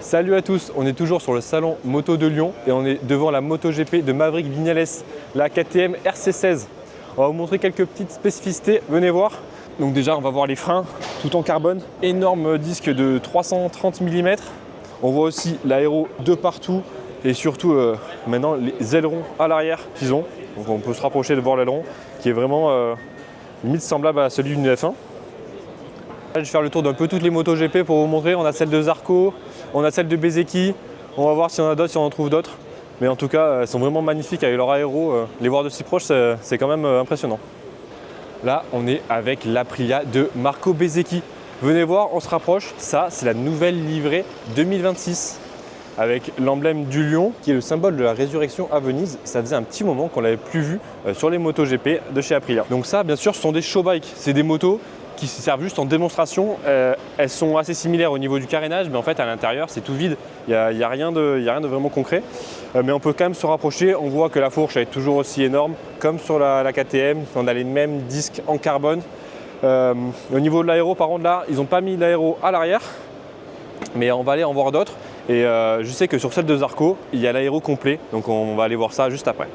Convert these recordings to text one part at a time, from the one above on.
Salut à tous, on est toujours sur le salon moto de Lyon et on est devant la MotoGP de Maverick Viñales, la KTM RC16. On va vous montrer quelques petites spécificités, venez voir. Donc déjà on va voir les freins, tout en carbone, énorme disque de 330 mm. On voit aussi l'aéro de partout et surtout maintenant les ailerons à l'arrière qu'ils ont. Donc on peut se rapprocher de voir l'aileron qui est vraiment limite semblable à celui d'une F1. Je vais faire le tour d'un peu toutes les MotoGP pour vous montrer. On a celle de Zarco, on a celle de Bezzecchi. On va voir s'il y en a d'autres, si on en trouve d'autres. Mais en tout cas, elles sont vraiment magnifiques avec leur aéro. Les voir de si proche, c'est quand même impressionnant. Là, on est avec l'Aprilia de Marco Bezzecchi. Venez voir, on se rapproche. Ça, c'est la nouvelle livrée 2026 avec l'emblème du lion qui est le symbole de la résurrection à Venise. Ça faisait un petit moment qu'on ne l'avait plus vu sur les MotoGP de chez Aprilia. Donc ça, bien sûr, ce sont des show bikes. C'est des motos qui servent juste en démonstration. Elles sont assez similaires au niveau du carénage, mais en fait à l'intérieur c'est tout vide, il n'y a rien de vraiment concret. Mais on peut quand même se rapprocher, on voit que la fourche est toujours aussi énorme, comme sur la KTM, on a les mêmes disques en carbone. Au niveau de l'aéro, par contre là, ils n'ont pas mis l'aéro à l'arrière, mais on va aller en voir d'autres. Et je sais que sur celle de Zarco, il y a l'aéro complet, donc on va aller voir ça juste après.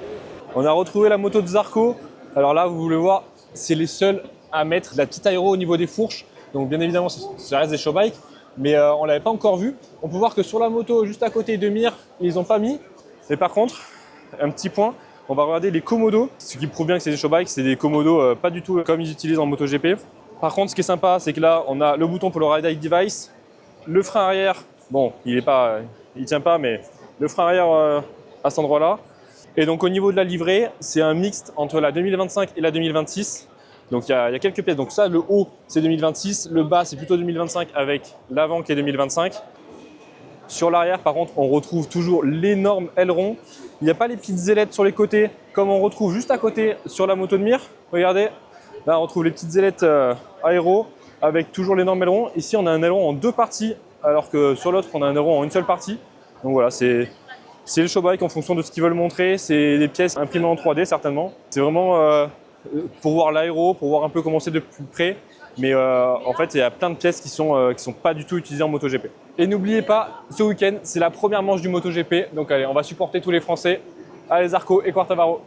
On a retrouvé la moto de Zarco. Alors là, vous voulez voir, c'est les seuls à mettre de la petite aéro au niveau des fourches. Donc bien évidemment, ça reste des show bikes, mais on ne l'avait pas encore vu. On peut voir que sur la moto, juste à côté de Mir, ils n'ont pas mis. Et par contre, un petit point, on va regarder les Komodo. Ce qui prouve bien que c'est des show bikes, c'est des Komodo pas du tout comme ils utilisent en MotoGP. Par contre, ce qui est sympa, c'est que là, on a le bouton pour le Ride Eye Device, le frein arrière. Bon, il tient pas, mais le frein arrière à cet endroit-là. Et donc au niveau de la livrée, c'est un mixte entre la 2025 et la 2026. Donc il y a quelques pièces. Donc ça, le haut, c'est 2026. Le bas, c'est plutôt 2025 avec l'avant qui est 2025. Sur l'arrière, par contre, on retrouve toujours l'énorme aileron. Il n'y a pas les petites ailettes sur les côtés comme on retrouve juste à côté sur la moto de Mir. Regardez, là, on retrouve les petites ailettes aéro avec toujours l'énorme aileron. Ici, on a un aileron en deux parties alors que sur l'autre, on a un aileron en une seule partie. Donc voilà, c'est le show bike en fonction de ce qu'ils veulent montrer. C'est des pièces imprimées en 3D certainement. C'est vraiment pour voir l'aéro, pour voir un peu comment c'est de plus près. Mais en fait, il y a plein de pièces qui sont pas du tout utilisées en MotoGP. Et n'oubliez pas, ce week-end, c'est la première manche du MotoGP. Donc allez, on va supporter tous les Français. Allez Zarco et Quartararo.